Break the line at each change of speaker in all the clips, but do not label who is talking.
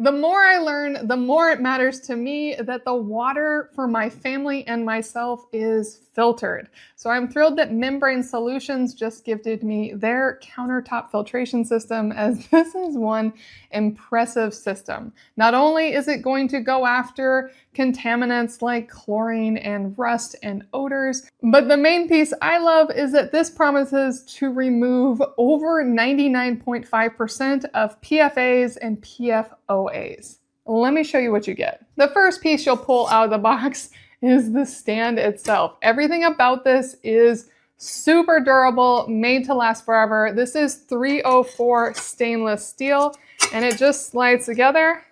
The more I learn, the more it matters to me that the water for my family and myself is filtered. So I'm thrilled that Membrane Solutions just gifted me their countertop filtration system, as this is one impressive system. Not only is it going to go after contaminants like chlorine and rust and odors, but the main piece I love is that this promises to remove over 99.5% of PFAS and PFOAs. Let me show you what you get. The first piece you'll pull out of the box is the stand itself. Everything about this is super durable, made to last forever. This is 304 stainless steel, and it just slides together.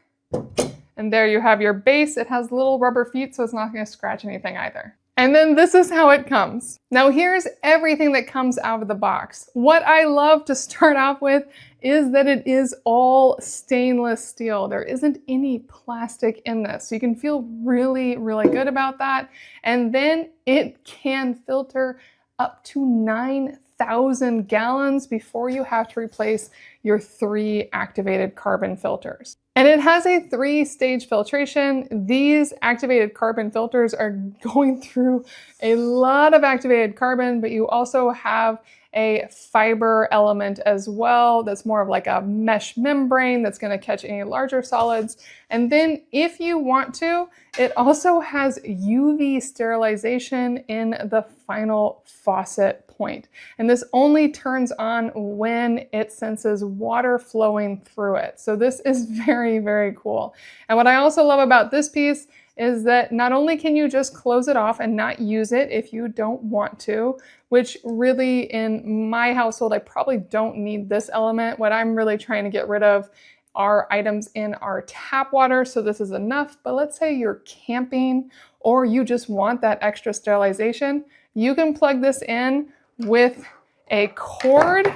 And there you have your base. It has little rubber feet, so it's not going to scratch anything either. And then this is how it comes. Now here's everything that comes out of the box. What I love to start off with is that it is all stainless steel. There isn't any plastic in this. So you can feel really, really good about that. And then it can filter up to 9,000 gallons before you have to replace your 3 activated carbon filters. And it has a 3-stage filtration. These activated carbon filters are going through a lot of activated carbon, but you also have a fiber element as well that's more of like a mesh membrane that's going to catch any larger solids. And then if you want to, it also has UV sterilization in the final faucet point. And this only turns on when it senses water flowing through it. So this is very, very cool. And what I also love about this piece is that not only can you just close it off and not use it if you don't want to, which really in my household, I probably don't need this element. What I'm really trying to get rid of are items in our tap water, so this is enough. But let's say you're camping or you just want that extra sterilization, you can plug this in with a cord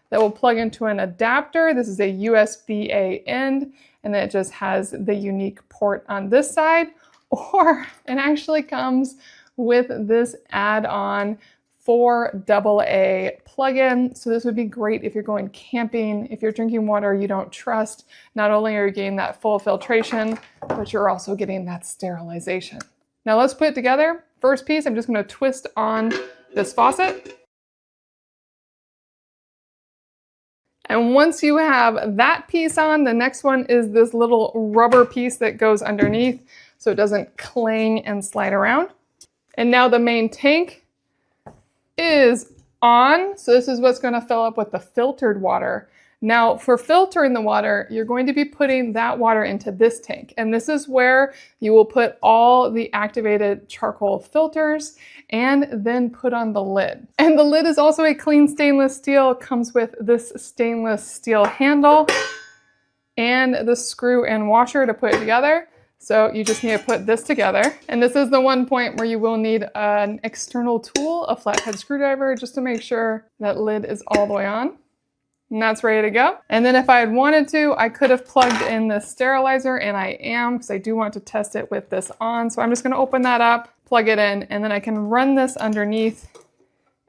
that will plug into an adapter. This is a USB-A end, and then it just has the unique port on this side. Or it actually comes with this add-on 4AA plug-in. So this would be great if you're going camping, if you're drinking water you don't trust. Not only are you getting that full filtration, but you're also getting that sterilization. Now let's put it together. First piece, I'm just going to twist on this faucet. And once you have that piece on, the next one is this little rubber piece that goes underneath so it doesn't cling and slide around. And now the main tank is on. So this is what's going to fill up with the filtered water. Now for filtering the water, you're going to be putting that water into this tank. And this is where you will put all the activated charcoal filters and then put on the lid. And the lid is also a clean stainless steel. It comes with this stainless steel handle and the screw and washer to put it together. So you just need to put this together. And this is the one point where you will need an external tool, a flathead screwdriver, just to make sure that lid is all the way on. And that's ready to go. And then if I had wanted to, I could have plugged in the sterilizer, and I am, because I do want to test it with this on. So I'm just going to open that up, plug it in, and then I can run this underneath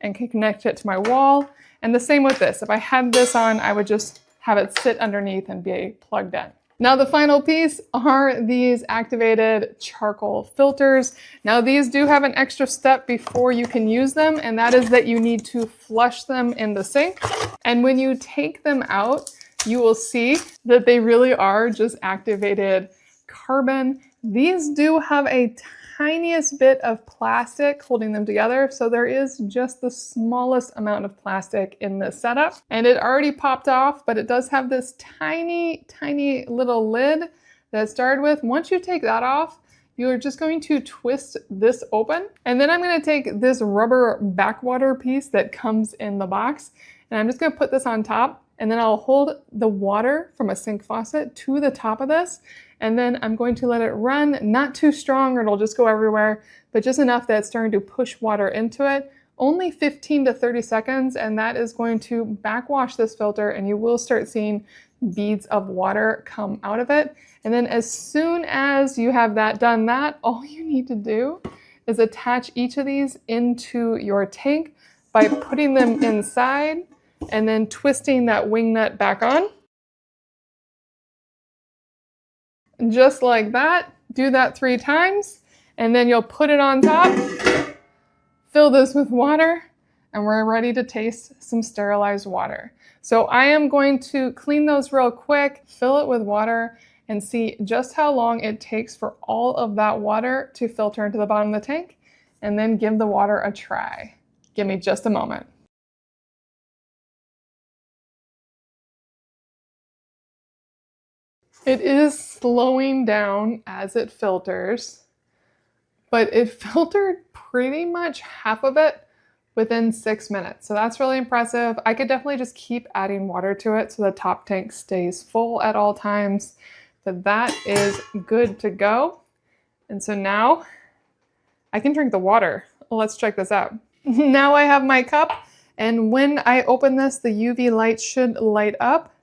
and can connect it to my wall. And the same with this. If I had this on, I would just have it sit underneath and be plugged in. Now the final piece are these activated charcoal filters. Now these do have an extra step before you can use them, and that is that you need to flush them in the sink. And when you take them out, you will see that they really are just activated carbon. These do have a tiniest bit of plastic holding them together, so there is just the smallest amount of plastic in this setup. And it already popped off, but it does have this tiny, tiny little lid that it started with. Once you take that off, you're just going to twist this open. And then I'm going to take this rubber backwater piece that comes in the box, and I'm just going to put this on top, and then I'll hold the water from a sink faucet to the top of this. And then I'm going to let it run, not too strong or it'll just go everywhere, but just enough that it's starting to push water into it. Only 15 to 30 seconds, and that is going to backwash this filter, and you will start seeing beads of water come out of it. And then as soon as you have done that, all you need to do is attach each of these into your tank by putting them inside and then twisting that wing nut back on. Just like that. Do that 3 times, and then you'll put it on top, fill this with water, and we're ready to taste some sterilized water. So I am going to clean those real quick, fill it with water, and see just how long it takes for all of that water to filter into the bottom of the tank, and then give the water a try. Give me just a moment. It is slowing down as it filters, but it filtered pretty much half of it within 6 minutes. So that's really impressive. I could definitely just keep adding water to it so the top tank stays full at all times, but that is good to go. And so now I can drink the water. Let's check this out. Now I have my cup, and when I open this, the UV light should light up.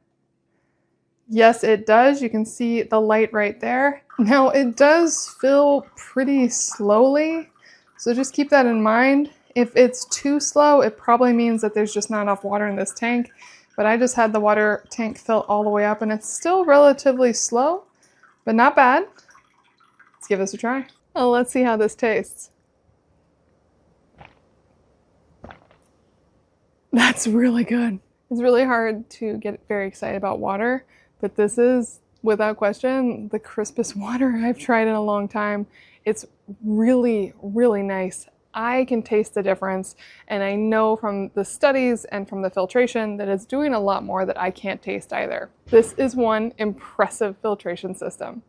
Yes, it does. You can see the light right there. Now it does fill pretty slowly, so just keep that in mind. If it's too slow, it probably means that there's just not enough water in this tank, but I just had the water tank fill all the way up and it's still relatively slow, but not bad. Let's give this a try. Oh, let's see how this tastes. That's really good. It's really hard to get very excited about water, but this is, without question, the crispest water I've tried in a long time. It's really, really nice. I can taste the difference, and I know from the studies and from the filtration that it's doing a lot more that I can't taste either. This is one impressive filtration system.